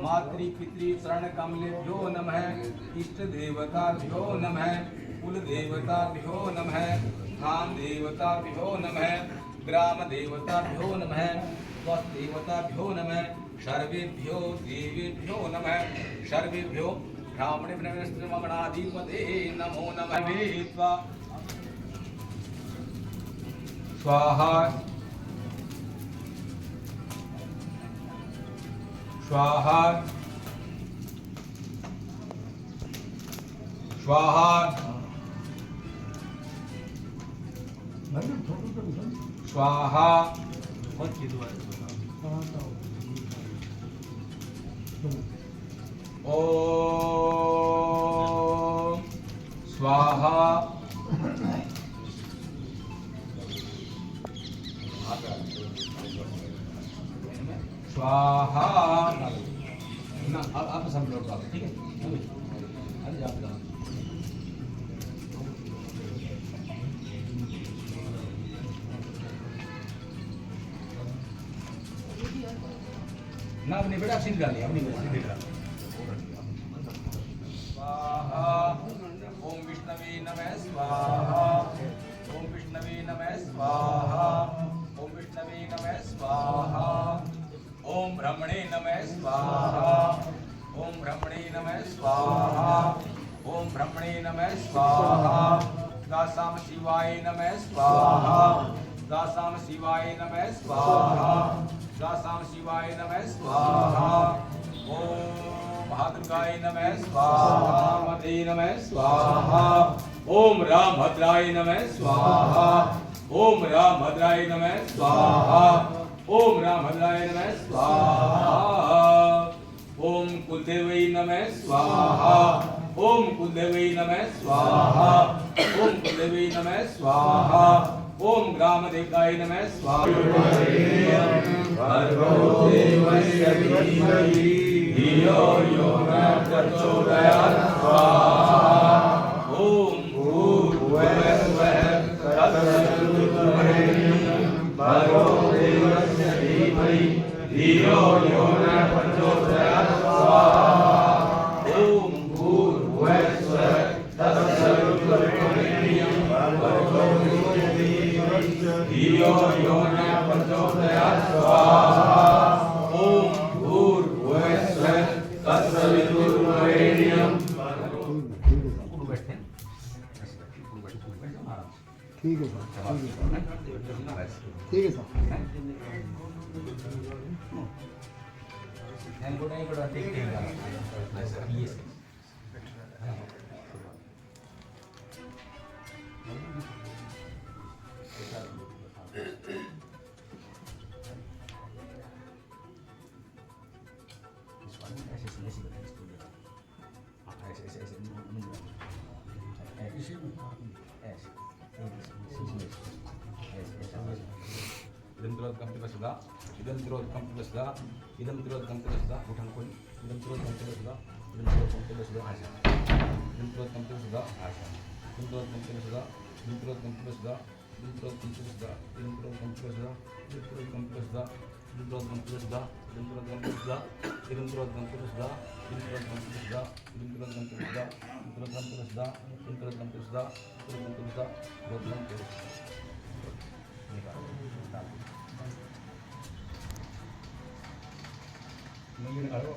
मातृपितृ चरण कमलेभ्यो नमः। इष्ट देवताभ्यो नमः। कुल देवताभ्यो नमः। धाम देवताभ्यो नमः। ग्राम देवताभ्यो नमः। स्वस्ति देवताभ्यो नमः। सर्वेभ्यो देवेभ्यो नमः। सर्वेभ्यो ब्राह्मणेभ्यो नमो नमः। स्वाहा स्वाहा स्वाहा स्वाहा ओम स्वाहा स्वाहा ना आप सब लोग ठीक है। अरे आप ना अपने बेटा सीध डालिए अपनी स्वाहा। ओम विष्णवे नमः स्वाहा। ओम विष्णवे नमः स्वाहा। ओम विष्णवे नमः स्वाहा। ओम ब्रह्मणे नमः स्वाहा। ओम ब्रह्मणे नमः स्वाहा। ओम ब्रह्मणे नमः स्वाहा। दासाम शिवाय नमः स्वाहा। दासाम शिवाय नमः स्वाहा। दासाम शिवाय नमः स्वाहा। ओम महादुर्गाय नमः स्वाहा। मदे नमः स्वाहा। ओम राम भद्राय नमः स्वाहा। ओम राम भद्राय नमः स्वाहा। ओम राम भद्राय नमः स्वाहा। ओम कुलदेवै नमः स्वाहा। ओम कुलदेवै नमः स्वाहा। ओम कुलदेवै नमः स्वाहा। ओम ग्राम देवताय नमः स्वाहा। भर्गो देवस्य धीमहि धियो यो न प्रचोदयात् स्वाहा। ओम भूर्भुवः स्वः तत्सवितुर्वरेण्यं भर्गो देवस्य धीमहि धियो यो न प्रचोदयात् स्वाहा। ओम भूर्भुवः स्वः तत्सवितुर्वरेण्यं भर्गो देवस्य धीमहि धियो यो न प्रचोदयात् स्वाहा। ओम भूर्भुवः स्वः तत्सवितुर्वरेण्यं। ठीक है सर, ठीक है sir. idam turut kam tiba sudah, idam turut kam tiba sudah, idam turut kam tiba sudah, bukan pun, idam turut kam tiba sudah, idam turut kam tiba sudah aja, idam turut kam tiba sudah aja, idam turut kam tiba sudah, idam turut kam tiba sudah, idam turut kam tiba sudah, idam turut kam tiba sudah, idam turut kam tiba sudah, idam turut kam tiba sudah, idam turut kam tiba sudah, idam turut kam tiba sudah, idam turut kam tiba sudah, idam turut kam tiba sudah, idam turut kam tiba sudah, idam turut kam tiba sudah, idam turut kam tiba sudah, idam turut kam tiba sudah. Mungkin kalau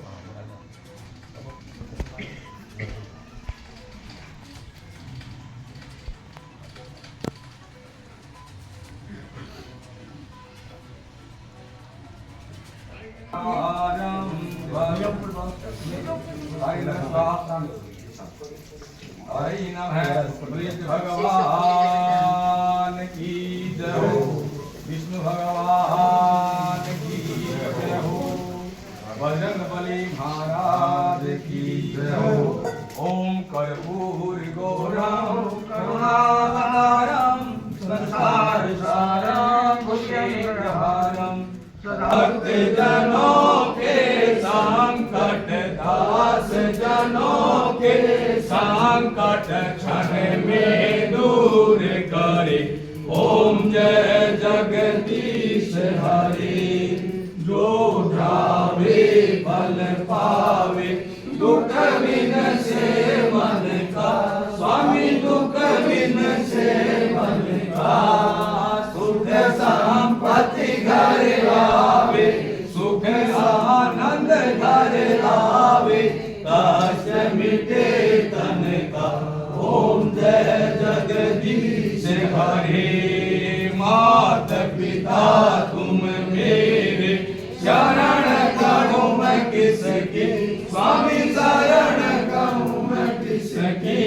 भगवान की जय हो। विष्णु भगवान की जय हो। बजरंगबली महाराज की जय हो। ओम कर्पूर गौरम करुणावतारम संसार सारम भुजगेन्द्रहारम भक्त जनों के संकट दास जनों के संकट क्षण में दूर करे। ओम जय जगदीश हरि जो ध्यावे कष्ट मिटे तन का। ओम जय जगदीश हरे। मात पिता तुम मेरे, शरण करो मैं किसकी। स्वामी शरण करो मैं किसकी।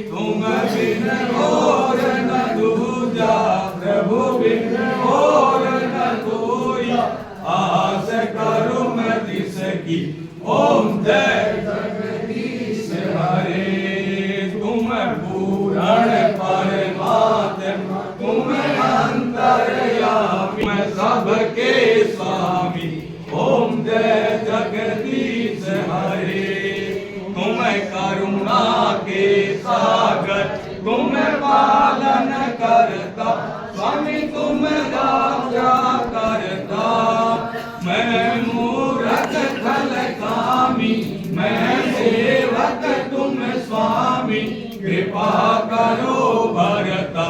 तुम बिन और न दूजा, प्रभु बिन और न कोई। आस करो मैं जिसकी। ओम जय जगदीश हरे। तुम पूरण परमात्मा, तुम अंतर्यामी, मैं सबके स्वामी। ओम जय जगदीश हरे। तुम करुणा के सागर, तुम पालन करता। स्वामी तुम रक्षा करता। मैं मूरख खल कामी, मैं सेवक तुम स्वामी। कृपा करो भरता।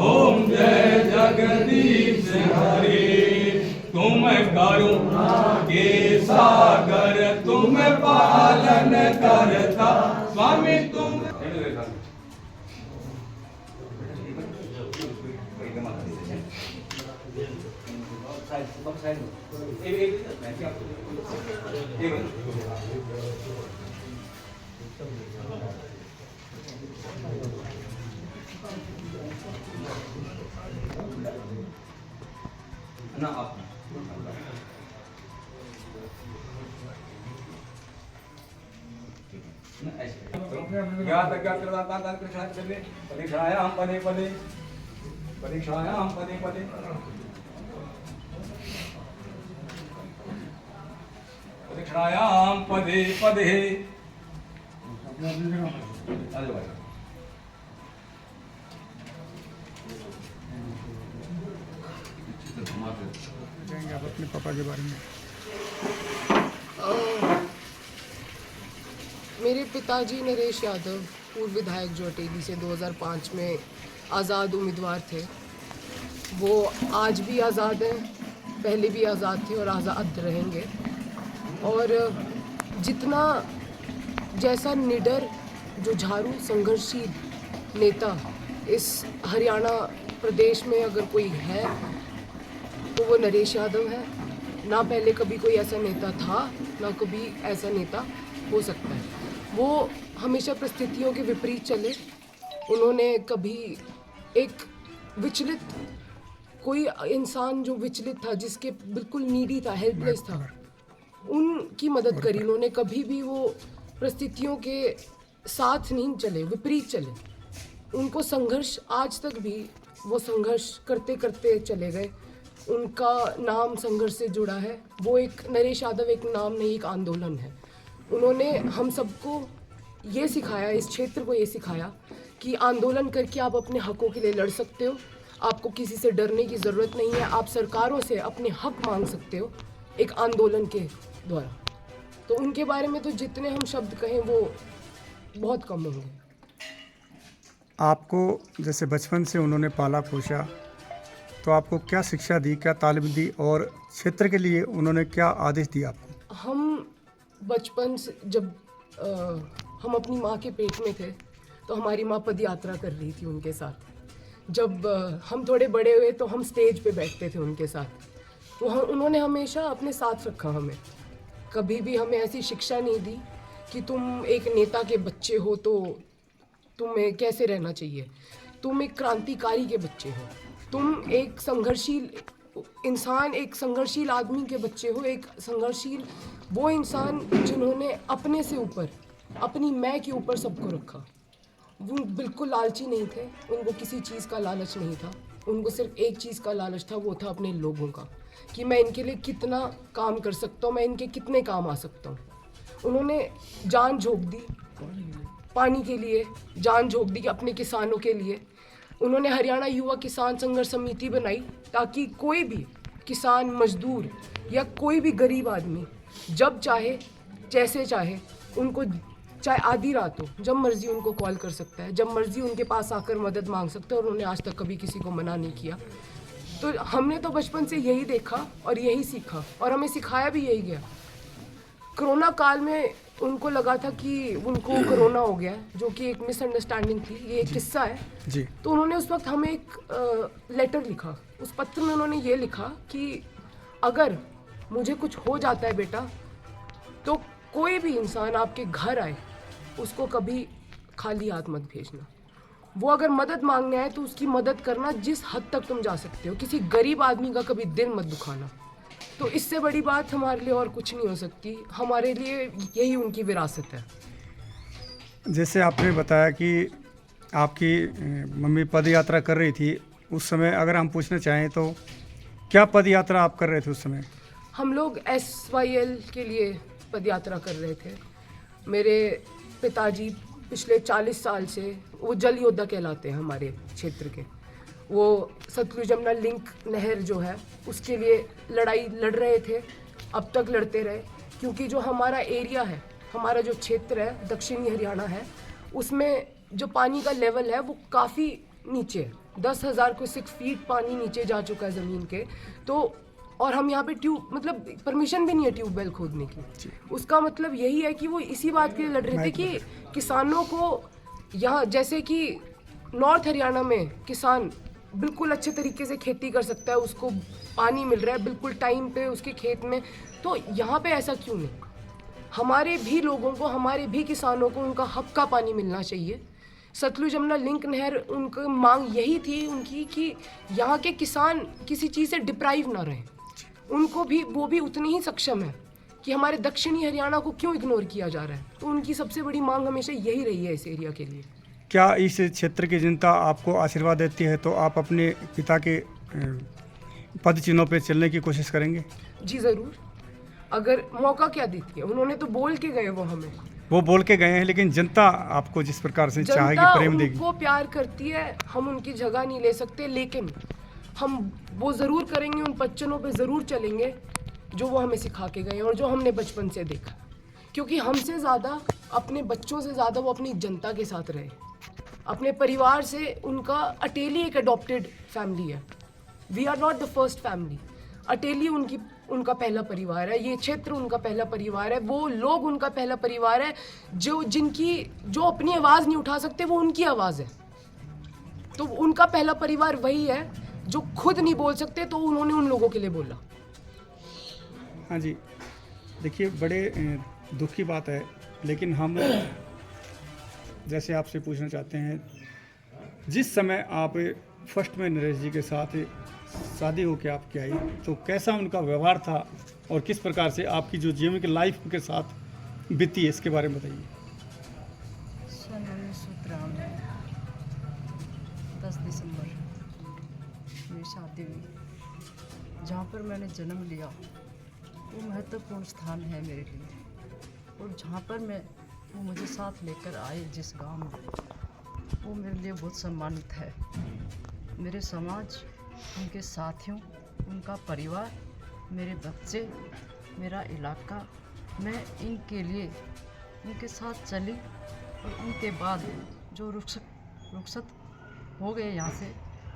ओम जय जगदीश हरे। तुम करुणा के सागर, तुम पालन करता। स्वामी तुम ना आप परीक्षायाम पदे पदे, परीक्षायाम पदे पदे। परीक्षायाम पदे पदे। अरे भाई आप अपने पापा के बारे में। मेरे पिताजी नरेश यादव पूर्व विधायक जो अटेली से 2005 में आज़ाद उम्मीदवार थे। वो आज भी आज़ाद हैं, पहले भी आज़ाद थे और आज़ाद रहेंगे। और जितना जैसा निडर जो झाड़ू संघर्षशील नेता इस हरियाणा प्रदेश में अगर कोई है तो वो नरेश यादव है। ना पहले कभी कोई ऐसा नेता था, ना कभी ऐसा नेता हो सकता है। वो हमेशा परिस्थितियों के विपरीत चले। उन्होंने कभी एक विचलित, कोई इंसान जो विचलित था, जिसके बिल्कुल नीडी था, हेल्पलेस था, उनकी मदद करी उन्होंने। कभी भी वो परिस्थितियों के साथ नहीं चले, विपरीत चले। उनको संघर्ष, आज तक भी वो संघर्ष करते करते चले गए। उनका नाम संघर्ष से जुड़ा है। वो एक नरेश यादव एक नाम नहीं, एक आंदोलन है। उन्होंने हम सबको ये सिखाया, इस क्षेत्र को ये सिखाया कि आंदोलन करके आप अपने हकों के लिए लड़ सकते हो। आपको किसी से डरने की ज़रूरत नहीं है। आप सरकारों से अपने हक मांग सकते हो एक आंदोलन के द्वारा। तो उनके बारे में तो जितने हम शब्द कहें वो बहुत कम होंगे। आपको जैसे बचपन से उन्होंने पाला पोसा, तो आपको क्या शिक्षा दी, क्या तालीम दी और क्षेत्र के लिए उन्होंने क्या आदेश दिया आपको? हम बचपन से जब हम अपनी माँ के पेट में थे तो हमारी माँ पद यात्रा कर रही थी उनके साथ। जब हम थोड़े बड़े हुए तो हम स्टेज पे बैठते थे उनके साथ। तो उन्होंने हमेशा अपने साथ रखा हमें। कभी भी हमें ऐसी शिक्षा नहीं दी कि तुम एक नेता के बच्चे हो तो तुम्हें कैसे रहना चाहिए। तुम एक क्रांतिकारी के बच्चे हो, तुम एक संघर्षशील इंसान, एक संघर्षशील आदमी के बच्चे हो। एक संघर्षशील वो इंसान जिन्होंने अपने से ऊपर, अपनी मैं के ऊपर सबको रखा। वो बिल्कुल लालची नहीं थे, उनको किसी चीज़ का लालच नहीं था। उनको सिर्फ एक चीज़ का लालच था, वो था अपने लोगों का, कि मैं इनके लिए कितना काम कर सकता हूँ, मैं इनके कितने काम आ सकता हूँ। उन्होंने जान झोंक दी पानी के लिए, जान झोंक दी अपने किसानों के लिए। उन्होंने हरियाणा युवा किसान संघर्ष समिति बनाई ताकि कोई भी किसान, मजदूर या कोई भी गरीब आदमी जब चाहे, जैसे चाहे, उनको चाहे आधी रात हो, जब मर्जी उनको कॉल कर सकता है, जब मर्जी उनके पास आकर मदद मांग सकता है। और उन्होंने आज तक कभी किसी को मना नहीं किया। तो हमने तो बचपन से यही देखा और यही सीखा और हमें सिखाया भी यही गया। कोरोना काल में उनको लगा था कि उनको कोरोना हो गया है, जो कि एक मिसअंडरस्टैंडिंग थी, ये एक किस्सा है। जी। तो उन्होंने उस वक्त हमें एक लेटर लिखा। उस पत्र में उन्होंने ये लिखा कि अगर मुझे कुछ हो जाता है बेटा, तो कोई भी इंसान आपके घर आए उसको कभी खाली हाथ मत भेजना। वो अगर मदद मांगने आए तो उसकी मदद करना जिस हद तक तुम जा सकते हो। किसी गरीब आदमी का कभी दिल मत दुखाना। तो इससे बड़ी बात हमारे लिए और कुछ नहीं हो सकती। हमारे लिए यही उनकी विरासत है। जैसे आपने बताया कि आपकी मम्मी पद यात्रा कर रही थी उस समय, अगर हम पूछना चाहें तो क्या पद यात्रा आप कर रहे थे उस समय? हम लोग SYL के लिए पद यात्रा कर रहे थे। मेरे पिताजी पिछले 40 साल से, वो जल योद्धा कहलाते हैं हमारे क्षेत्र के, वो सतलुज यमुना लिंक नहर जो है उसके लिए लड़ाई लड़ रहे थे, अब तक लड़ते रहे। क्योंकि जो हमारा एरिया है, हमारा जो क्षेत्र है दक्षिणी हरियाणा है, उसमें जो पानी का लेवल है वो काफ़ी नीचे है। 10,000 क्यूसेक फीट पानी नीचे जा चुका है ज़मीन के। तो और हम यहाँ पे मतलब परमिशन भी नहीं है ट्यूबवेल खोदने की। उसका मतलब यही है कि वो इसी बात के लिए लड़ रहे थे कि किसानों को यहाँ, जैसे कि नॉर्थ हरियाणा में किसान बिल्कुल अच्छे तरीके से खेती कर सकता है, उसको पानी मिल रहा है बिल्कुल टाइम पे उसके खेत में, तो यहाँ पे ऐसा क्यों नहीं? हमारे भी लोगों को, हमारे भी किसानों को उनका हक का पानी मिलना चाहिए। सतलुज यमुना लिंक नहर, उनकी मांग यही थी उनकी कि यहाँ के किसान किसी चीज़ से डिप्राइव ना रहें। उनको भी, वो भी उतनी ही सक्षम है कि हमारे दक्षिणी हरियाणा को क्यों इग्नोर किया जा रहा है। तो उनकी सबसे बड़ी मांग हमेशा यही रही है इस एरिया के लिए। क्या इस क्षेत्र की जनता आपको आशीर्वाद देती है तो आप अपने पिता के पद चिन्हों पे चलने की कोशिश करेंगे? जी ज़रूर। अगर मौका क्या देती है, उन्होंने तो बोल के गए, वो बोल के गए हैं, लेकिन जनता आपको जिस प्रकार से चाहेगी, प्रेम देगी, वो प्यार करती है। हम उनकी जगह नहीं ले सकते, लेकिन हम वो ज़रूर करेंगे, उन बच्चों पे ज़रूर चलेंगे जो वो हमें सिखा के गए और जो हमने बचपन से देखा। क्योंकि हमसे ज़्यादा, अपने बच्चों से ज़्यादा वो अपनी जनता के साथ रहे, अपने परिवार से। उनका अटेली एक अडॉप्टेड फैमिली है। We are not the first family. Italy उनका पहला परिवार है, ये क्षेत्र उनका पहला परिवार है, वो लोग उनका पहला परिवार है जो अपनी आवाज़ नहीं उठा सकते, वो उनकी आवाज़ है। तो उनका पहला परिवार वही है जो खुद नहीं बोल सकते, तो उन्होंने उन लोगों के लिए बोला। हाँ जी, देखिए बड़े दुख की बात है, लेकिन हम जैसे आपसे पूछना चाहते हैं, जिस समय आप फर्स्ट में नरेश जी के साथ शादी होकर आपकी आई, तो कैसा उनका व्यवहार था और किस प्रकार से आपकी जो जीवन की लाइफ के साथ बीती है, इसके बारे में बताइए। सन 1993 10 दिसंबर मेरी शादी हुई। जहाँ पर मैंने जन्म लिया वो महत्वपूर्ण स्थान है मेरे लिए, और जहाँ पर वो मुझे साथ लेकर आए जिस गांव में, वो मेरे लिए बहुत सम्मानित है। मेरे समाज, उनके साथियों, उनका परिवार, मेरे बच्चे, मेरा इलाका, मैं इनके लिए उनके साथ चली। और उनके बाद जो रुखसत हो गए यहाँ से,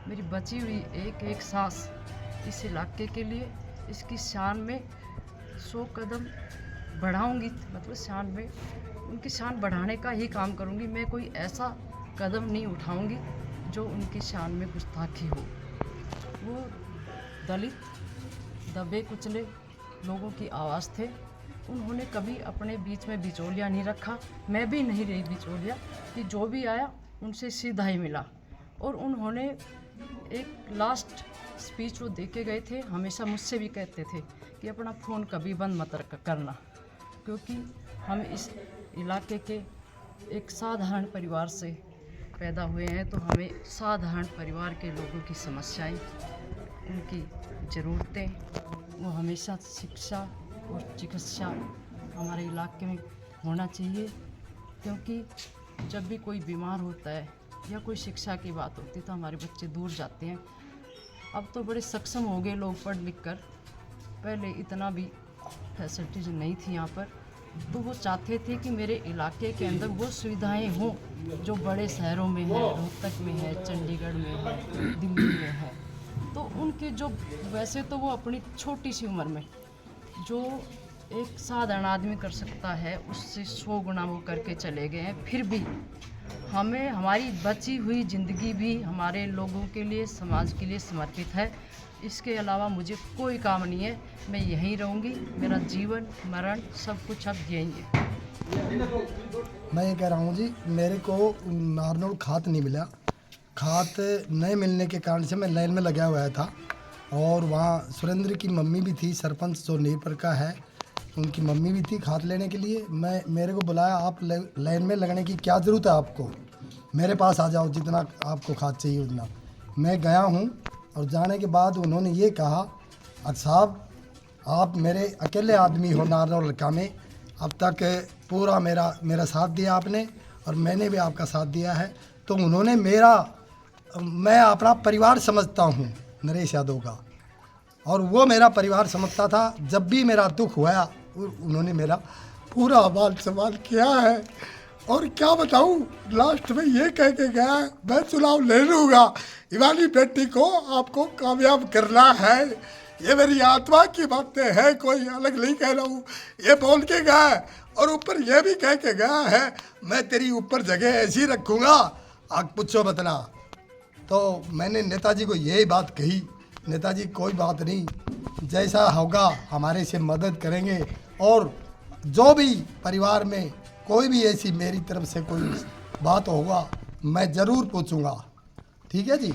मेरी बची हुई एक एक सांस इस इलाके के लिए, इसकी शान में 100 कदम बढ़ाऊंगी। मतलब शान में, उनकी शान बढ़ाने का ही काम करूंगी। मैं कोई ऐसा कदम नहीं उठाऊंगी जो उनकी शान में गुस्ताखी हो। वो दलित, दबे कुचले लोगों की आवाज़ थे। उन्होंने कभी अपने बीच में बिचौलिया नहीं रखा, मैं भी नहीं रही बिचौलिया, कि जो भी आया उनसे सीधा ही मिला। और उन्होंने एक लास्ट स्पीच वो दे के गए थे, हमेशा मुझसे भी कहते थे कि अपना फ़ोन कभी बंद मत करना, क्योंकि हम इस इलाके के एक साधारण परिवार से पैदा हुए हैं, तो हमें साधारण परिवार के लोगों की समस्याएं, उनकी ज़रूरतें, वो हमेशा शिक्षा और चिकित्सा हमारे इलाके में होना चाहिए। क्योंकि जब भी कोई बीमार होता है या कोई शिक्षा की बात होती है तो हमारे बच्चे दूर जाते हैं। अब तो बड़े सक्षम हो गए लोग पढ़ लिख कर, पहले इतना भी फैसिलिटीज नहीं थी यहाँ पर। तो वो चाहते थे कि मेरे इलाके के अंदर वो सुविधाएं हों जो बड़े शहरों में है, रोहतक में है, चंडीगढ़ में है, दिल्ली में है। तो उनके जो, वैसे तो वो अपनी छोटी सी उम्र में जो एक साधारण आदमी कर सकता है उससे 100 गुना वो करके चले गए हैं। फिर भी हमें हमारी बची हुई ज़िंदगी भी हमारे लोगों के लिए, समाज के लिए समर्पित है। इसके अलावा मुझे कोई काम नहीं है, मैं यहीं रहूँगी। मेरा जीवन मरण सब कुछ अब यहीं है। मैं ये कह रहा हूँ जी, मेरे को नारनौल खात नहीं मिला। खात नहीं मिलने के कारण से मैं लाइन में लगा हुआ था, और वहाँ सुरेंद्र की मम्मी भी थी, सरपंच जो नीरपुर का है, उनकी मम्मी भी थी खात लेने के लिए। मेरे को बुलाया, आप लाइन में लगने की क्या ज़रूरत है आपको, मेरे पास आ जाओ, जितना आपको खाद चाहिए उतना। मैं गया हूँ, और जाने के बाद उन्होंने ये कहा, अच्छा साहब आप मेरे अकेले आदमी हो नारनौल इलाका में, अब तक पूरा मेरा साथ दिया आपने, और मैंने भी आपका साथ दिया है। तो उन्होंने मैं अपना परिवार समझता हूँ नरेश यादव का, और वो मेरा परिवार समझता था। जब भी मेरा दुख हुआ उन्होंने मेरा पूरा अहवाल सवाल किया है। और क्या बताऊँ, लास्ट में ये कह के गया, मैं चुनाव ले लूँगा, इवानी बेटी को आपको कामयाब करना है। ये मेरी आत्मा की बातें हैं, कोई अलग नहीं कह रहा हूँ। ये बोल के गया है, और ऊपर ये भी कह के गया है, मैं तेरी ऊपर जगह ऐसी रखूँगा, आग पूछो बतना। तो मैंने नेताजी को यही बात कही, नेताजी कोई बात नहीं, जैसा होगा हमारे से मदद करेंगे, और जो भी परिवार में कोई भी ऐसी मेरी तरफ से कोई बात होगा मैं ज़रूर पूछूंगा। ठीक है जी।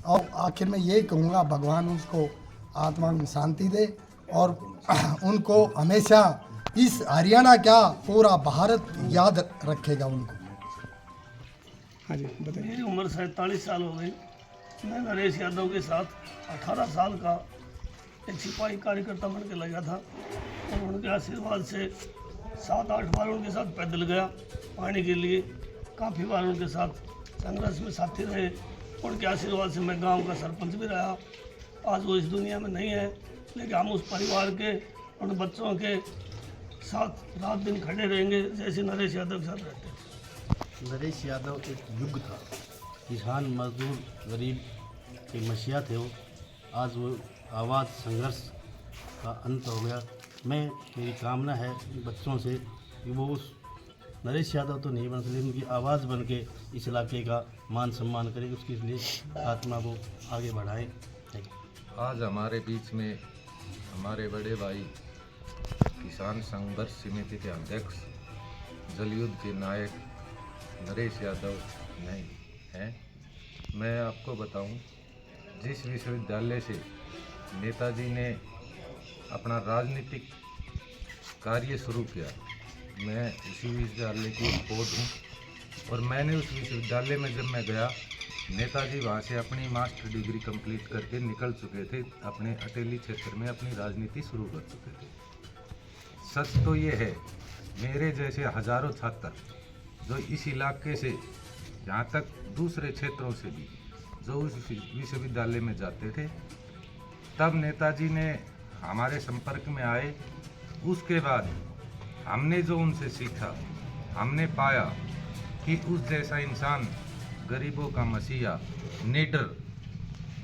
और आखिर में यही कहूँगा, भगवान उसको आत्मा में शांति दे, और उनको हमेशा इस हरियाणा क्या पूरा भारत याद रखेगा उनको। हाँ जी बताइए। मेरी उम्र 47 साल हो गई। मैं नरेश यादव के साथ 18 साल का एक सिपाही कार्यकर्ता बन के लगा था, और उनके आशीर्वाद से 7-8 बार उनके साथ पैदल गया पानी के लिए, काफ़ी बार उनके साथ संघर्ष में साथी रहे। उनके आशीर्वाद से मैं गांव का सरपंच भी रहा। आज वो इस दुनिया में नहीं है, लेकिन हम उस परिवार के, उन बच्चों के साथ रात दिन खड़े रहेंगे जैसे नरेश यादव के साथ रहते हैं। नरेश यादव एक युग था, किसान मजदूर गरीब के मसीहा थे वो। आज वो आवाज़ संघर्ष का अंत हो गया। मेरी कामना है बच्चों से कि वो उस नरेश यादव तो नहीं बन सकते, उनकी आवाज़ बन के इस इलाके का मान सम्मान करें, उसके लिए आत्मा को आगे बढ़ाएं। आज हमारे बीच में हमारे बड़े भाई किसान संघर्ष समिति के अध्यक्ष, जलयुद्ध के नायक नरेश यादव नहीं हैं। मैं आपको बताऊं, जिस विश्वविद्यालय से नेताजी ने अपना राजनीतिक कार्य शुरू किया, मैं उसी विश्वविद्यालय की पौध हूँ। और मैंने उस विश्वविद्यालय में जब मैं गया, नेताजी वहाँ से अपनी मास्टर डिग्री कंप्लीट करके निकल चुके थे, अपने अटेली क्षेत्र में अपनी राजनीति शुरू कर चुके थे। सच तो ये है, मेरे जैसे हजारों छात्र जो इस इलाके से यहाँ तक दूसरे क्षेत्रों से भी जो उस विश्वविद्यालय में जाते थे, तब नेताजी ने हमारे संपर्क में आए। उसके बाद हमने जो उनसे सीखा, हमने पाया कि उस जैसा इंसान, गरीबों का मसीहा, नीडर,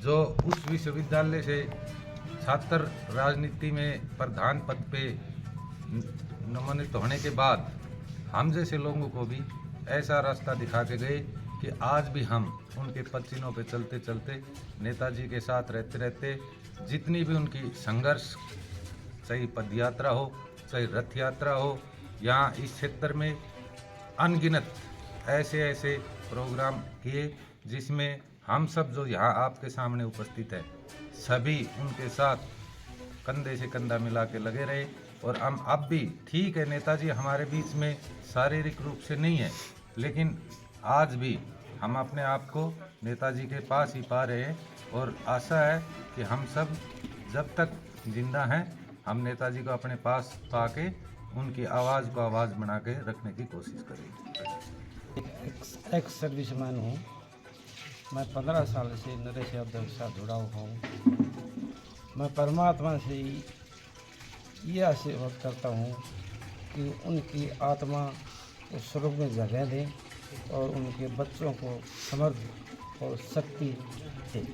जो उस विश्वविद्यालय से छात्र राजनीति में प्रधान पद पे मनोनीत होने के बाद हम जैसे लोगों को भी ऐसा रास्ता दिखा के गए कि आज भी हम उनके पसीनों पे चलते चलते, नेताजी के साथ रहते रहते, जितनी भी उनकी संघर्ष, चाहे पद यात्रा हो, चाहे रथ यात्रा हो, यहाँ इस क्षेत्र में अनगिनत ऐसे ऐसे प्रोग्राम किए जिसमें हम सब जो यहाँ आपके सामने उपस्थित हैं, सभी उनके साथ कंधे से कंधा मिला के लगे रहे। और हम अब भी, ठीक है नेताजी हमारे बीच में शारीरिक रूप से नहीं है, लेकिन आज भी हम अपने आप को नेताजी के पास ही पा रहे हैं। और आशा है कि हम सब जब तक जिंदा हैं, हम नेताजी को अपने पास पाके उनकी आवाज़ को आवाज़ बना के रखने की कोशिश करेंगे। एक्स सर्विसमैन हूँ मैं, 15 साल से नरेश यादव के साथ जुड़ा हुआ हूँ। मैं परमात्मा से ही यह आशीर्वाद करता हूँ कि उनकी आत्मा उस स्वर्ग में जगह दें और उनके बच्चों को समर्थ और शक्ति दे।